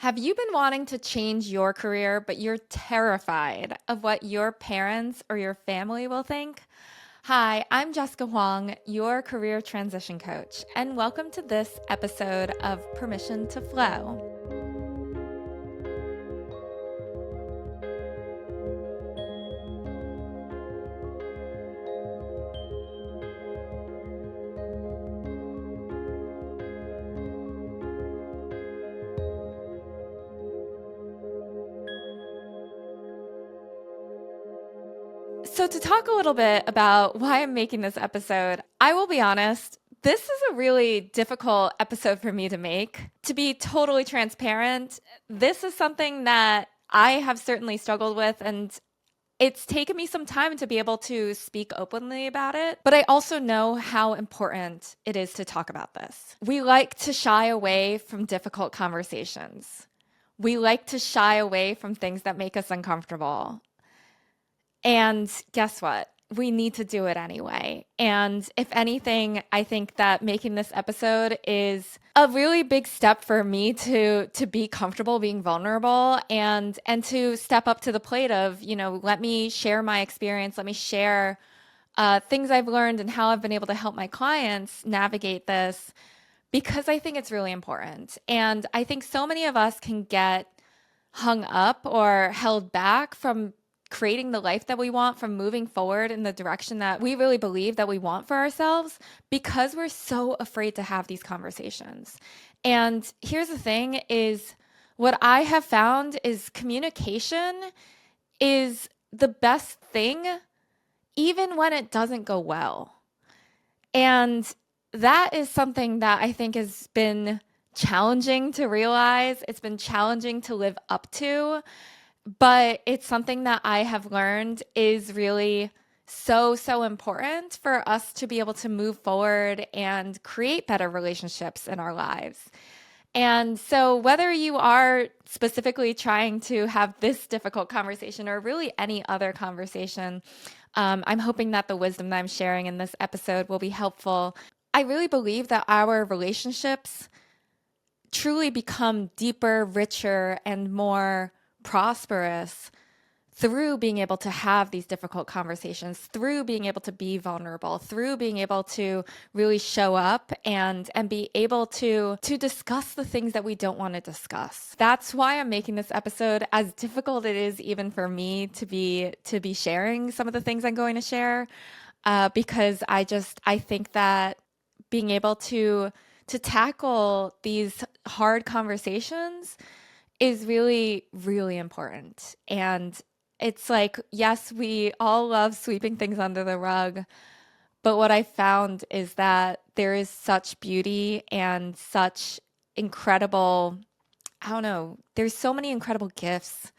Have you been wanting to change your career, but you're terrified of what your parents or your family will think? Hi, I'm Jessica Huang, your career transition coach, and welcome to this episode of Permission to Flow. So, to talk a little bit about why I'm making this episode, I will be honest, this is a really difficult episode for me to make. To be totally transparent, this is something that I have certainly struggled with, and it's taken me some time to be able to speak openly about it, but I also know how important it is to talk about this. We like to shy away from difficult conversations. We like to shy away from things that make us uncomfortable. And guess what? We need to do it anyway. And if anything, I think that making this episode is a really big step for me to be comfortable being vulnerable and to step up to the plate of, let me share my experience, let me share things I've learned and how I've been able to help my clients navigate this because I think it's really important. And I think so many of us can get hung up or held back from creating the life that we want, from moving forward in the direction that we really believe that we want for ourselves, because we're so afraid to have these conversations. And here's the thing is what I have found is communication is the best thing even when it doesn't go well. And that is something that I think has been challenging to realize. It's been challenging to live up to. But it's something that I have learned is really so important for us to be able to move forward and create better relationships in our lives. And so whether you are specifically trying to have this difficult conversation or really any other conversation, I'm hoping that the wisdom that I'm sharing in this episode will be helpful. I really believe that our relationships truly become deeper, richer, and more prosperous through being able to have these difficult conversations, through being able to be vulnerable, through being able to really show up and be able to discuss the things that we don't want to discuss. That's why I'm making this episode, as difficult it is even for me to be sharing some of the things I'm going to share, because I think that being able to tackle these hard conversations is really, really important. And it's like, yes, we all love sweeping things under the rug. But what I found is that there is such beauty and such incredible, there's so many incredible gifts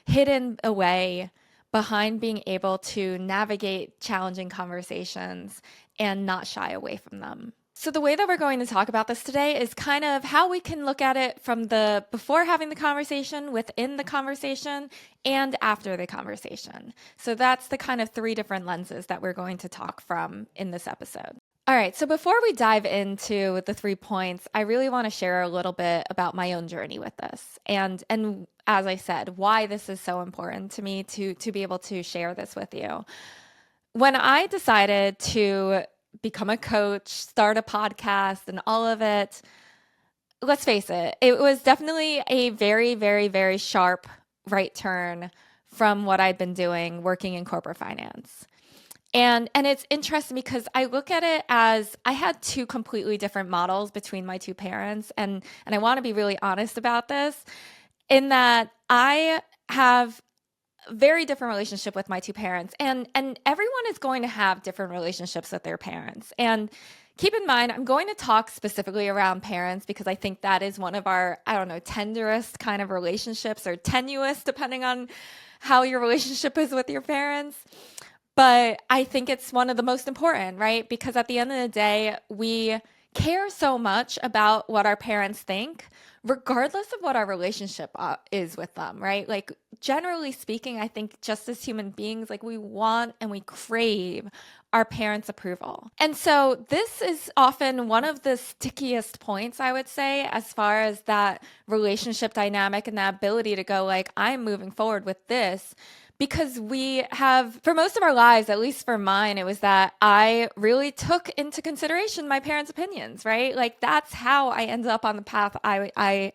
hidden away behind being able to navigate challenging conversations and not shy away from them. So the way that we're going to talk about this today is kind of how we can look at it from the before having the conversation, within the conversation, and after the conversation. So that's the kind of three different lenses that we're going to talk from in this episode. All right, so before we dive into the 3 points, I really want to share a little bit about my own journey with this. And as I said, why this is so important to me to be able to share this with you. When I decided to become a coach, start a podcast, and all of it, let's face it, it was definitely a very, very, very sharp right turn from what I'd been doing working in corporate finance. And it's interesting because I look at it as I had two completely different models between my two parents. And I want to be really honest about this, in that I have very different relationship with my two parents, and everyone is going to have different relationships with their parents. And keep in mind, I'm going to talk specifically around parents because I think that is one of our, tenderest kind of relationships, or tenuous, depending on how your relationship is with your parents. But I think it's one of the most important, right? Because at the end of the day, we care so much about what our parents think, regardless of what our relationship is with them, right? Like, generally speaking, I think just as human beings, like, we want and we crave our parents' approval. And so this is often one of the stickiest points, I would say, as far as that relationship dynamic and that ability to go like, I'm moving forward with this. Because we have, for most of our lives, at least for mine, it was that I really took into consideration my parents' opinions, right? Like that's how I ended up on the path I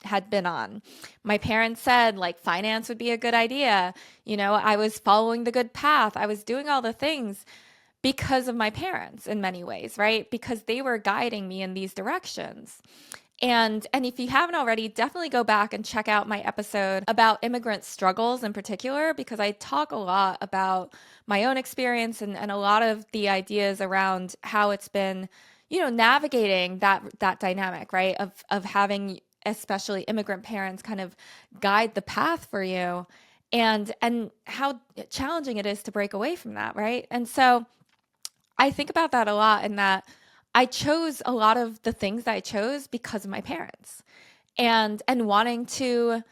had been on. My parents said like finance would be a good idea. I was following the good path. I was doing all the things because of my parents in many ways, right? Because they were guiding me in these directions. And if you haven't already, definitely go back and check out my episode about immigrant struggles in particular, because I talk a lot about my own experience and a lot of the ideas around how it's been, navigating that dynamic, right? Of having especially immigrant parents kind of guide the path for you and how challenging it is to break away from that, right? And so I think about that a lot in that I chose a lot of the things that I chose because of my parents and wanting to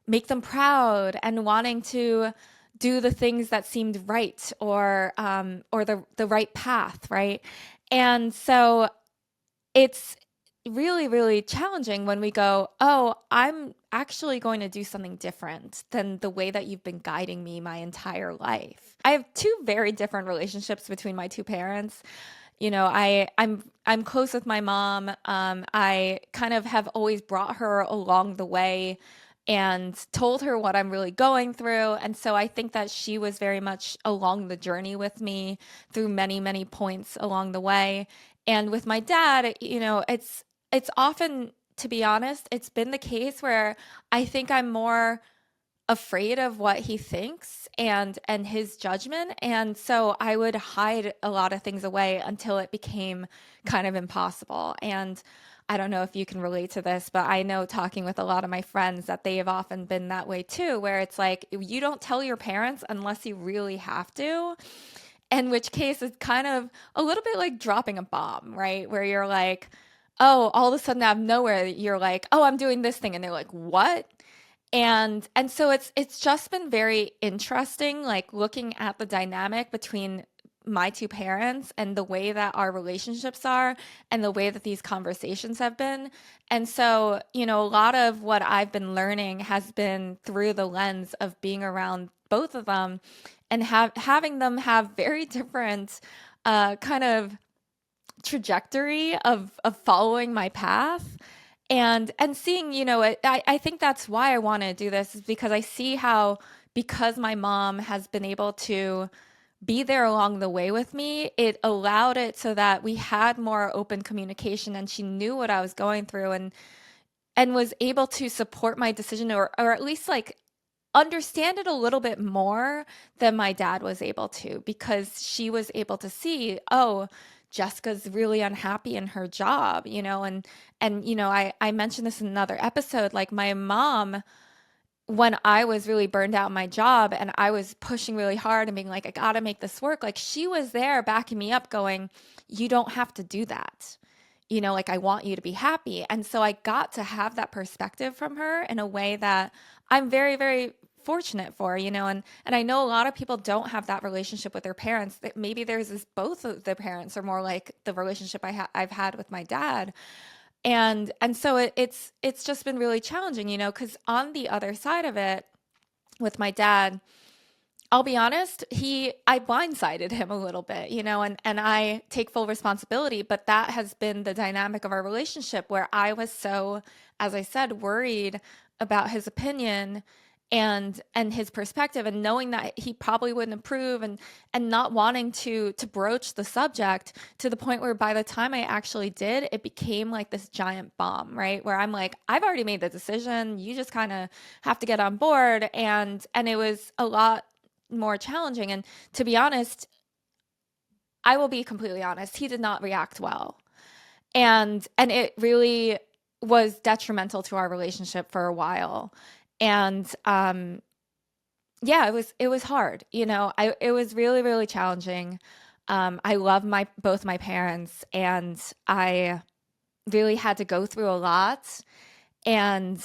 make them proud and wanting to do the things that seemed right or the right path, right? And so it's really, really challenging when we go, oh, I'm actually going to do something different than the way that you've been guiding me my entire life. I have two very different relationships between my two parents. I'm close with my mom. I kind of have always brought her along the way and told her what I'm really going through. And so I think that she was very much along the journey with me through many, many points along the way. And with my dad, it's often, to be honest, it's been the case where I think I'm more afraid of what he thinks and his judgment, and so I would hide a lot of things away until it became kind of impossible. And I don't know if you can relate to this, but I know talking with a lot of my friends that they have often been that way too, where it's like you don't tell your parents unless you really have to, in which case it's kind of a little bit like dropping a bomb, right? Where you're like, oh, all of a sudden out of nowhere you're like, oh, I'm doing this thing, and they're like, what? And so it's just been very interesting, like looking at the dynamic between my two parents and the way that our relationships are and the way that these conversations have been. And so, a lot of what I've been learning has been through the lens of being around both of them and having them have very different kind of trajectory of following my path and seeing, I think that's why I want to do this, is because I see how, because my mom has been able to be there along the way with me, it allowed it so that we had more open communication and she knew what I was going through and was able to support my decision or at least like understand it a little bit more than my dad was able to, because she was able to see, oh, Jessica's really unhappy in her job, and I mentioned this in another episode, like my mom, when I was really burned out in my job and I was pushing really hard and being like, I gotta make this work, like she was there backing me up going, you don't have to do that. Like I want you to be happy. And so I got to have that perspective from her in a way that I'm very, very fortunate for, and I know a lot of people don't have that relationship with their parents. That maybe there's this, both of their parents are more like the relationship I've had with my dad. And so it's just been really challenging, because on the other side of it with my dad, I'll be honest, I blindsided him a little bit, and I take full responsibility, but that has been the dynamic of our relationship where I was so, as I said, worried about his opinion and his perspective and knowing that he probably wouldn't approve and not wanting to broach the subject to the point where by the time I actually did, it became like this giant bomb, right? Where I'm like, I've already made the decision. You just kind of have to get on board. And it was a lot more challenging. And to be honest, I will be completely honest, he did not react well. And it really was detrimental to our relationship for a while. And yeah, it was hard. It was really, really challenging. I love both my parents, and I really had to go through a lot. And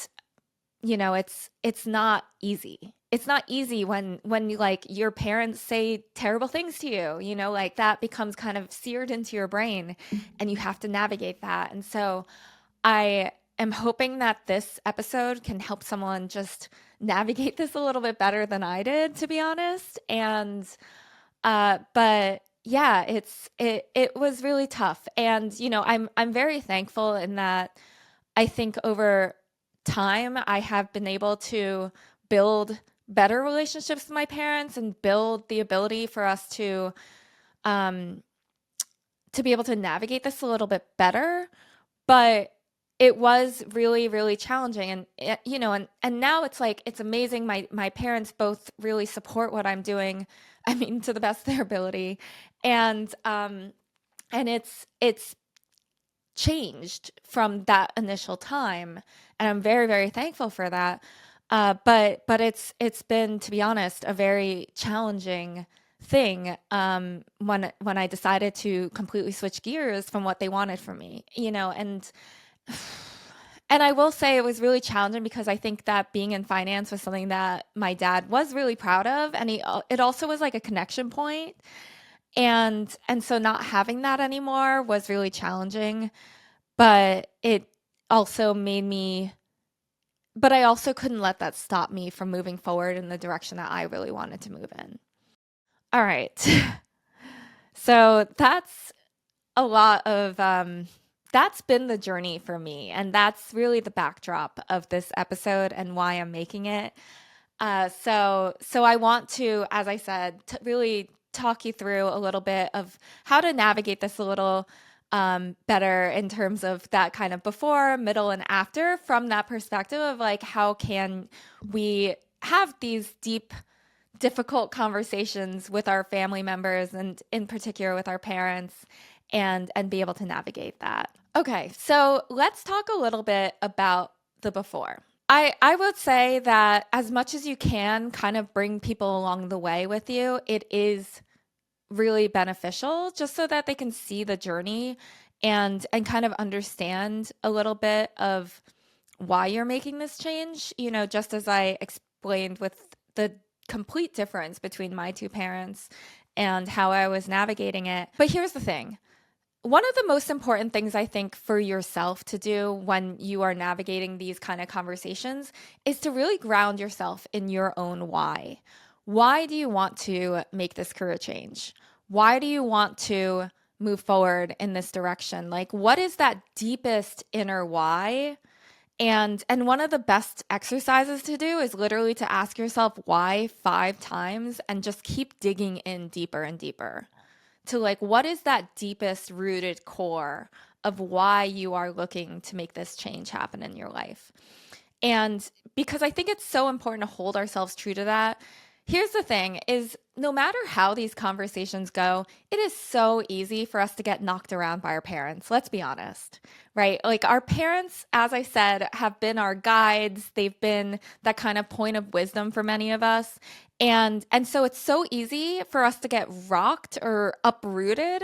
it's not easy. it's not easy when you, like, your parents say terrible things to you, like that becomes kind of seared into your brain and you have to navigate that. And so I am hoping that this episode can help someone just navigate this a little bit better than I did, to be honest. And but yeah, it was really tough. And I'm very thankful in that I think over time I have been able to build better relationships with my parents and build the ability for us um to be able to navigate this a little bit better. But it was really, really challenging. And and now it's like it's amazing. My parents both really support what I'm doing. I mean, to the best of their ability. And it's changed from that initial time, and I'm very, very thankful for that. But it's been, to be honest, a very challenging thing, when I decided to completely switch gears from what they wanted from me, and I will say it was really challenging because I think that being in finance was something that my dad was really proud of, and it also was like a connection point. And so not having that anymore was really challenging, but it also made me but I also couldn't let that stop me from moving forward in the direction that I really wanted to move in. All right. So that's been the journey for me, and that's really the backdrop of this episode and why I'm making it. So I want to, as I said, really talk you through a little bit of how to navigate this a little better in terms of that kind of before, middle, and after, from that perspective of like how can we have these deep, difficult conversations with our family members and in particular with our parents, and be able to navigate that. Okay, so let's talk a little bit about the before. I would say that as much as you can kind of bring people along the way with you, it is really beneficial just so that they can see the journey and kind of understand a little bit of why you're making this change, just as I explained with the complete difference between my two parents and how I was navigating it. But here's the thing. One of the most important things I think for yourself to do when you are navigating these kind of conversations is to really ground yourself in your own why. Why do you want to make this career change? Why do you want to move forward in this direction? Like, what is that deepest inner why? And one of the best exercises to do is literally to ask yourself why 5 times and just keep digging in deeper and deeper to like, what is that deepest rooted core of why you are looking to make this change happen in your life? And because I think it's so important to hold ourselves true to that. Here's the thing is no matter how these conversations go, it is so easy for us to get knocked around by our parents. Let's be honest, right? Like our parents, as I said, have been our guides. They've been that kind of point of wisdom for many of us. And so it's so easy for us to get rocked or uprooted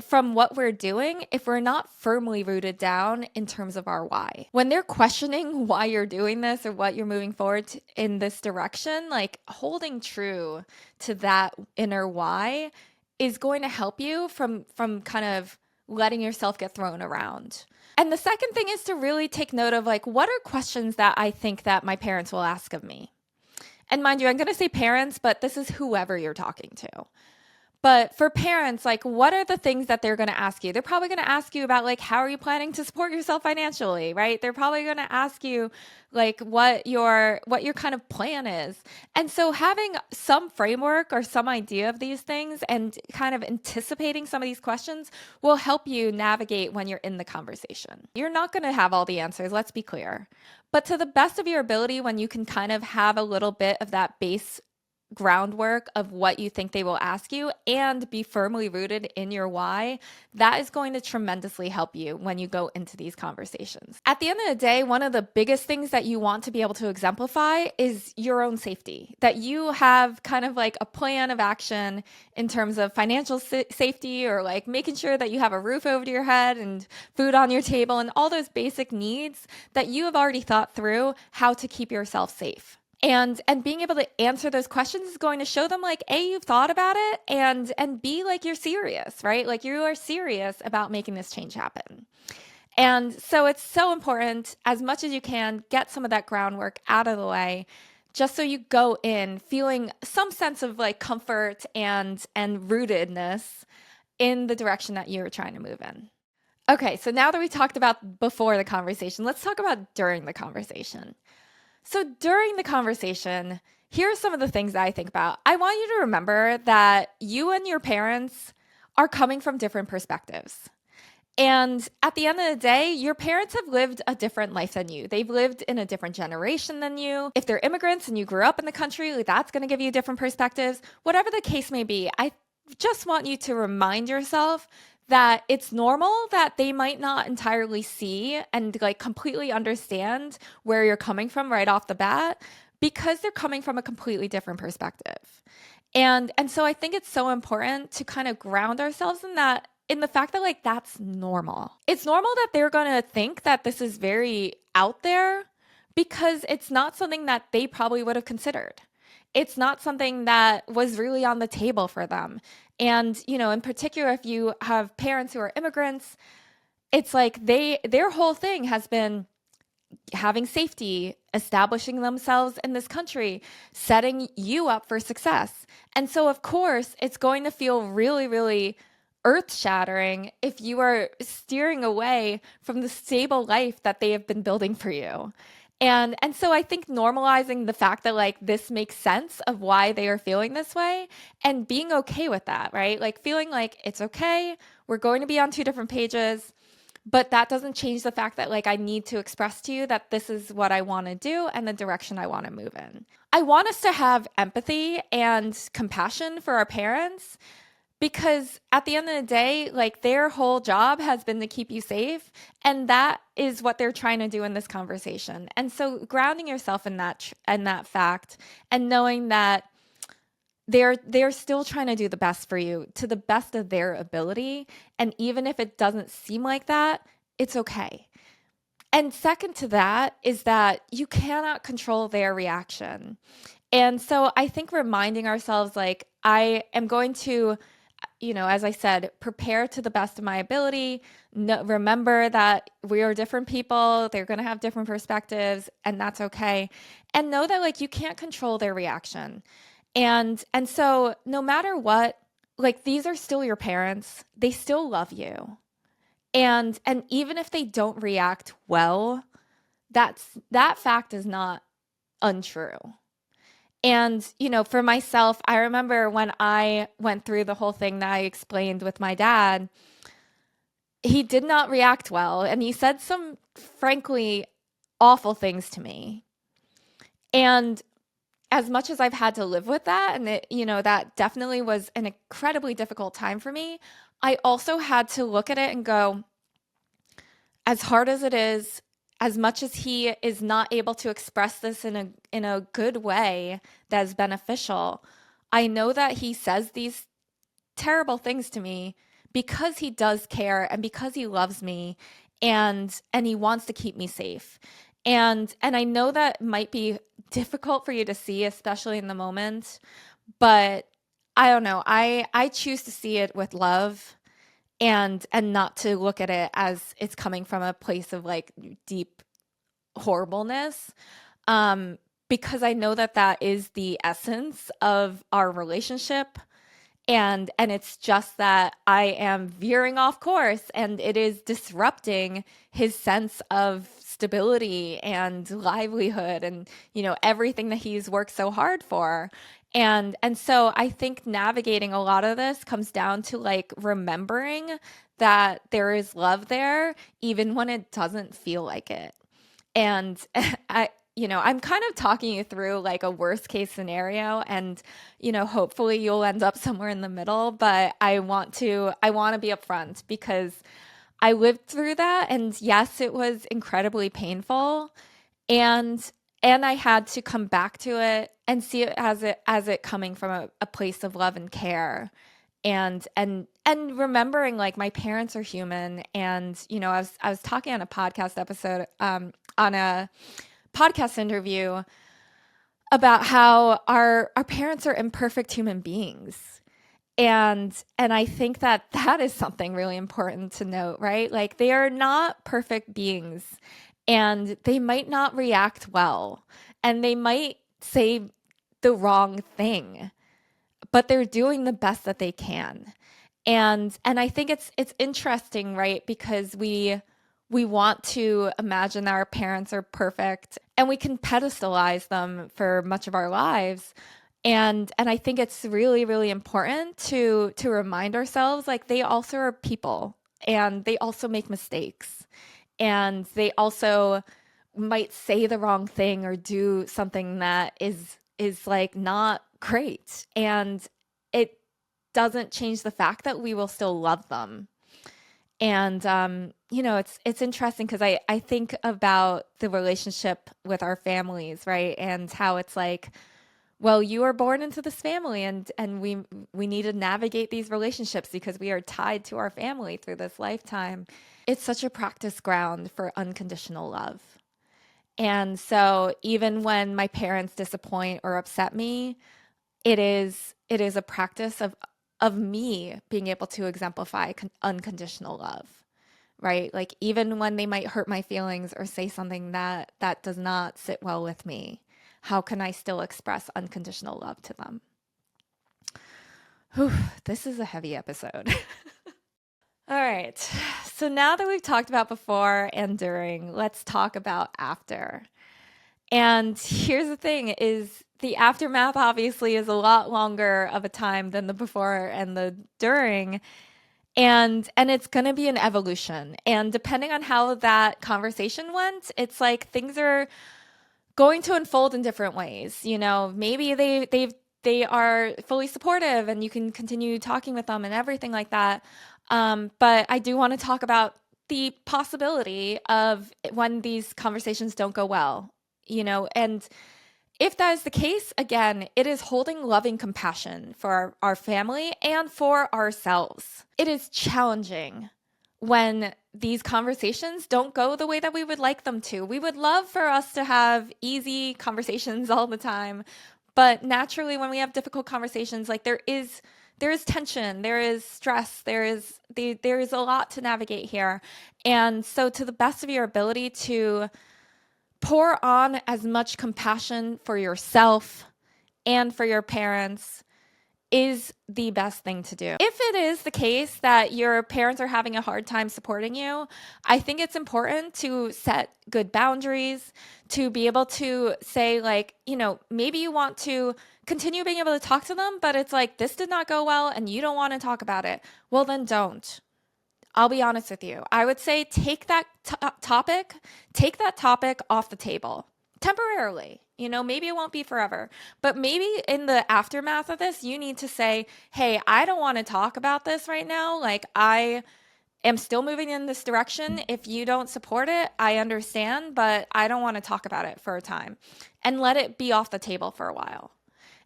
from what we're doing if we're not firmly rooted down in terms of our why. When they're questioning why you're doing this or what you're moving forward in this direction, like holding true to that inner why is going to help you from kind of letting yourself get thrown around. And the second thing is to really take note of like, what are questions that I think that my parents will ask of me? And mind you, I'm going to say parents, but this is whoever you're talking to. But for parents, like, what are the things that they're going to ask you? They're probably going to ask you about, like, how are you planning to support yourself financially, right? They're probably going to ask you, like, what your kind of plan is. And so having some framework or some idea of these things and kind of anticipating some of these questions will help you navigate when you're in the conversation. You're not going to have all the answers, let's be clear. But to the best of your ability, when you can kind of have a little bit of that base groundwork of what you think they will ask you and be firmly rooted in your why, that is going to tremendously help you when you go into these conversations. At the end of the day, one of the biggest things that you want to be able to exemplify is your own safety, that you have kind of like a plan of action in terms of financial safety or like making sure that you have a roof over your head and food on your table and all those basic needs that you have already thought through how to keep yourself safe. And being able to answer those questions is going to show them like, A, you've thought about it, and B, like you're serious, right? Like you are serious about making this change happen. And so it's so important, as much as you can, get some of that groundwork out of the way, just so you go in feeling some sense of like comfort and rootedness in the direction that you're trying to move in. Okay, so now that we talked about before the conversation, let's talk about during the conversation. So during the conversation, here are some of the things that I think about. I want you to remember that you and your parents are coming from different perspectives. And at the end of the day, your parents have lived a different life than you. They've lived in a different generation than you. If they're immigrants and you grew up in the country, like, that's going to give you different perspectives. Whatever the case may be, I just want you to remind yourself that it's normal that they might not entirely see and like completely understand where you're coming from right off the bat, because they're coming from a completely different perspective. And so I think it's so important to kind of ground ourselves in that, in the fact that like that's normal. It's normal that they're going to think that this is very out there, because it's not something that they probably would have considered. It's not something that was really on the table for them. And, you know, in particular, if you have parents who are immigrants, it's like their whole thing has been having safety, establishing themselves in this country, setting you up for success. And so, of course, it's going to feel really, really earth shattering if you are steering away from the stable life that they have been building for you. And so I think normalizing the fact that like this makes sense of why they are feeling this way, and being okay with that, right? Like feeling like it's okay. We're going to be on two different pages, but that doesn't change the fact that like I need to express to you that this is what I want to do and the direction I want to move in. I want us to have empathy and compassion for our parents, because at the end of the day, like their whole job has been to keep you safe. And that is what they're trying to do in this conversation. And so grounding yourself in that fact, and knowing that they're still trying to do the best for you to the best of their ability. And even if it doesn't seem like that, it's okay. And second to that is that you cannot control their reaction. And so I think reminding ourselves, like, I am going to, you know, as I said, prepare to the best of my ability. No, remember that we are different people. They're going to have different perspectives, and that's okay. And know that like you can't control their reaction. And so no matter what, like these are still your parents. They still love you. And even if they don't react well, that fact is not untrue. And, you know, for myself, I remember when I went through the whole thing that I explained with my dad, he did not react well. And he said some, frankly, awful things to me. And as much as I've had to live with that, and it, you know, that definitely was an incredibly difficult time for me, I also had to look at it and go, as hard as it is, as much as he is not able to express this in a good way that is beneficial, I know that he says these terrible things to me because he does care and because he loves me, and he wants to keep me safe. And I know that might be difficult for you to see, especially in the moment, but I don't know. I choose to see it with love, and not to look at it as it's coming from a place of like deep horribleness, because I know that that is the essence of our relationship, and it's just that I am veering off course, and it is disrupting his sense of stability and livelihood, and you know everything that he's worked so hard for. And so I think navigating a lot of this comes down to like remembering that there is love there even when it doesn't feel like it. And I, you know, I'm kind of talking you through like a worst case scenario, and you know, hopefully you'll end up somewhere in the middle, but I want to be upfront because I lived through that, and yes, it was incredibly painful, and I had to come back to it and see it as it coming from a place of love and care, and remembering like my parents are human. And you know, I was talking on a podcast episode, on a podcast interview about how our parents are imperfect human beings. And I think that that is something really important to note, right? Like they are not perfect beings and they might not react well and they might say the wrong thing, but they're doing the best that they can. And I think it's interesting, right? Because we want to imagine that our parents are perfect and we can pedestalize them for much of our lives. And I think it's really, really important to remind ourselves like they also are people and they also make mistakes and they also might say the wrong thing or do something that is like not great. And it doesn't change the fact that we will still love them. And it's interesting because I think about the relationship with our families, right? And how it's like, well, you are born into this family and we need to navigate these relationships because we are tied to our family through this lifetime. It's such a practice ground for unconditional love. And so even when my parents disappoint or upset me, it is a practice of me being able to exemplify unconditional love, right? Like even when they might hurt my feelings or say something that does not sit well with me, how can I still express unconditional love to them? Whew, this is a heavy episode. All right. So now that we've talked about before and during, let's talk about after. And here's the thing is the aftermath obviously is a lot longer of a time than the before and the during. And it's going to be an evolution. And depending on how that conversation went, it's like things are going to unfold in different ways. You know, maybe they are fully supportive and you can continue talking with them and everything like that. But I do want to talk about the possibility of when these conversations don't go well, you know, and if that is the case, again, it is holding loving compassion for our family and for ourselves. It is challenging when these conversations don't go the way that we would like them to. We would love for us to have easy conversations all the time, but naturally when we have difficult conversations, like there is tension, there is stress, there is a lot to navigate here. And so to the best of your ability to pour on as much compassion for yourself and for your parents is the best thing to do. If it is the case that your parents are having a hard time supporting you, I think it's important to set good boundaries, to be able to say, like, you know, maybe you want to continue being able to talk to them, but it's like, this did not go well and you don't want to talk about it. Well, then don't. I'll be honest with you. I would say take that topic off the table temporarily. You know, maybe it won't be forever, but maybe in the aftermath of this, you need to say, hey, I don't want to talk about this right now. Like, I am still moving in this direction. If you don't support it, I understand, but I don't want to talk about it for a time, and let it be off the table for a while.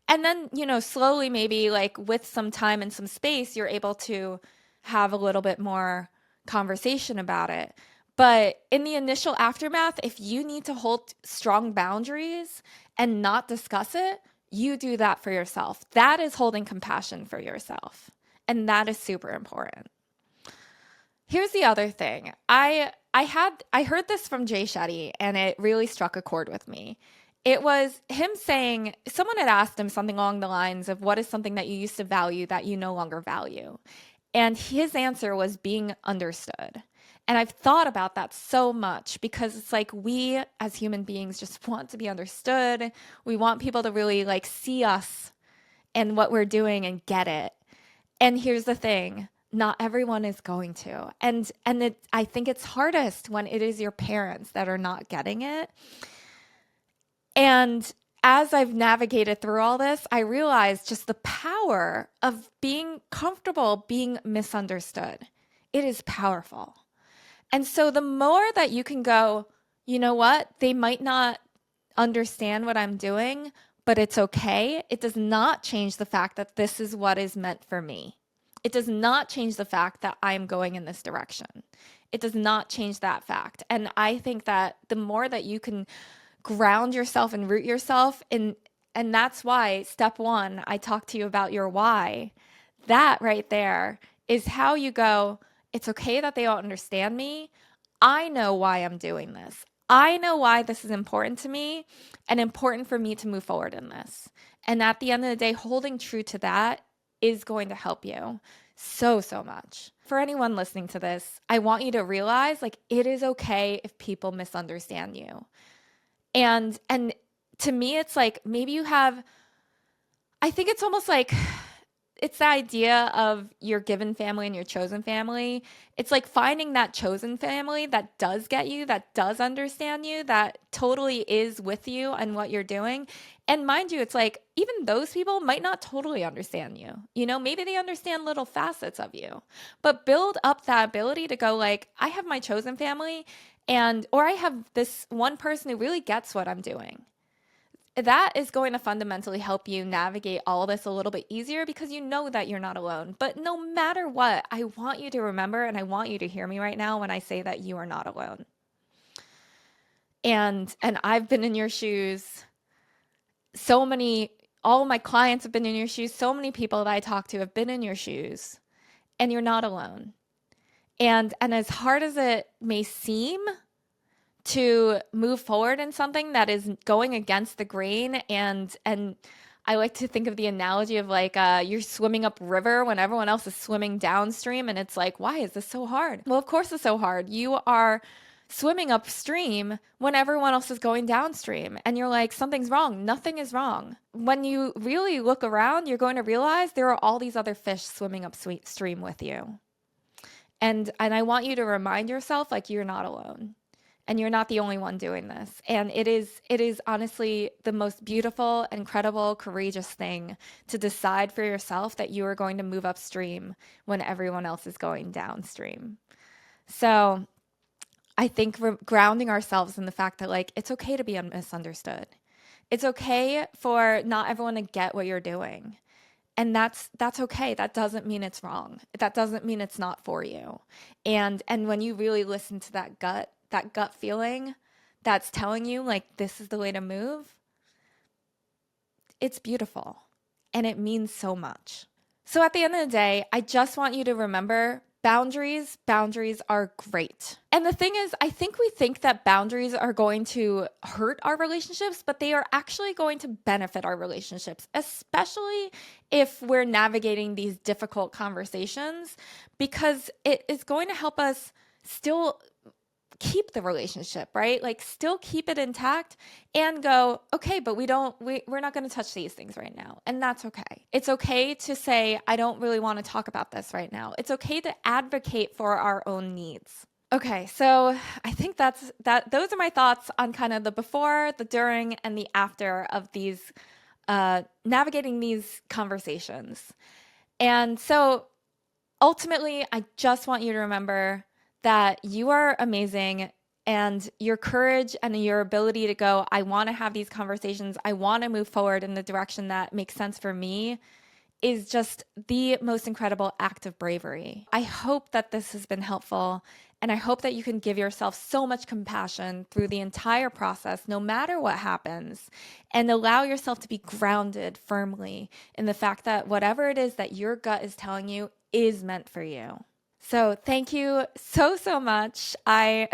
And then, you know, slowly, maybe like with some time and some space, you're able to have a little bit more conversation about it. But in the initial aftermath, if you need to hold strong boundaries and not discuss it, you do that for yourself. That is holding compassion for yourself. And that is super important. Here's the other thing. I heard this from Jay Shetty and it really struck a chord with me. It was him saying, someone had asked him something along the lines of, what is something that you used to value that you no longer value? And his answer was being understood. And I've thought about that so much because it's like we as human beings just want to be understood. We want people to really like see us and what we're doing and get it. And here's the thing, not everyone is going to. I think it's hardest when it is your parents that are not getting it. And as I've navigated through all this, I realized just the power of being comfortable being misunderstood. It is powerful. And so the more that you can go, you know what, they might not understand what I'm doing, but it's okay. It does not change the fact that this is what is meant for me. It does not change the fact that I'm going in this direction. It does not change that fact. And I think that the more that you can ground yourself and root yourself in And that's why step one, I talked to you about your why. That right there is how you go, it's okay that they don't understand me. I know why I'm doing this. I know why this is important to me and important for me to move forward in this. And at the end of the day, holding true to that is going to help you so, so much. For anyone listening to this, I want you to realize like it is okay if people misunderstand you. And to me, it's like maybe you have, I think it's almost like it's the idea of your given family and your chosen family. It's like finding that chosen family that does get you, that does understand you, that totally is with you and what you're doing. And mind you, it's like even those people might not totally understand you. You know, maybe they understand little facets of you, but build up that ability to go like, I have my chosen family or I have this one person who really gets what I'm doing. That is going to fundamentally help you navigate all this a little bit easier because you know that you're not alone. But no matter what, I want you to remember and I want you to hear me right now when I say that you are not alone. And I've been in your shoes. All of my clients have been in your shoes. So many people that I talk to have been in your shoes, and you're not alone. And as hard as it may seem to move forward in something that is going against the grain, and I like to think of the analogy of like you're swimming upriver when everyone else is swimming downstream, and it's like, why is this so hard? Well, of course it's so hard. You are swimming upstream when everyone else is going downstream, and you're like, something's wrong. Nothing is wrong. When you really look around, you're going to realize there are all these other fish swimming upstream with you. And I want you to remind yourself like you're not alone. And you're not the only one doing this. And it is honestly the most beautiful, incredible, courageous thing to decide for yourself that you are going to move upstream when everyone else is going downstream. So I think we're grounding ourselves in the fact that like it's okay to be misunderstood. It's okay for not everyone to get what you're doing. And that's okay. That doesn't mean it's wrong. That doesn't mean it's not for you. And when you really listen to that gut feeling that's telling you like this is the way to move, it's beautiful and it means so much. So at the end of the day, I just want you to remember boundaries are great. And the thing is, I think we think that boundaries are going to hurt our relationships, but they are actually going to benefit our relationships, especially if we're navigating these difficult conversations, because it is going to help us still keep the relationship, right? Like still keep it intact and go, okay, but we're not going to touch these things right now. And that's okay. It's okay to say, I don't really want to talk about this right now. It's okay to advocate for our own needs. Okay, so I think those are my thoughts on kind of the before, the during, and the after of these navigating these conversations. And so ultimately, I just want you to remember that you are amazing, and your courage and your ability to go, I want to have these conversations, I want to move forward in the direction that makes sense for me, is just the most incredible act of bravery. I hope that this has been helpful, and I hope that you can give yourself so much compassion through the entire process, no matter what happens, and allow yourself to be grounded firmly in the fact that whatever it is that your gut is telling you is meant for you. So thank you so, so much. I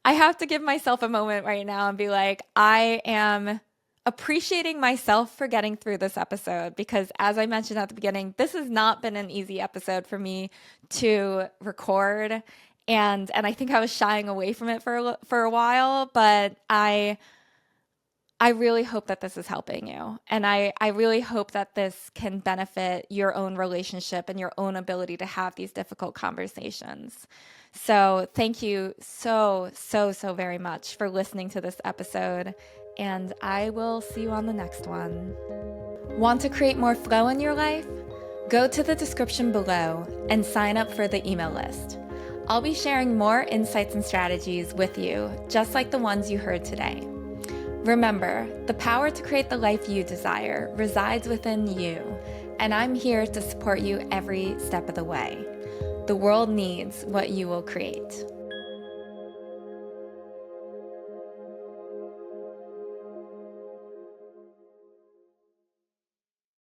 have to give myself a moment right now and be like, I am appreciating myself for getting through this episode, because as I mentioned at the beginning, this has not been an easy episode for me to record. And I think I was shying away from it for a while, but I really hope that this is helping you. And I really hope that this can benefit your own relationship and your own ability to have these difficult conversations. So thank you so, so, so very much for listening to this episode. And I will see you on the next one. Want to create more flow in your life? Go to the description below and sign up for the email list. I'll be sharing more insights and strategies with you, just like the ones you heard today. Remember, the power to create the life you desire resides within you, and I'm here to support you every step of the way. The world needs what you will create.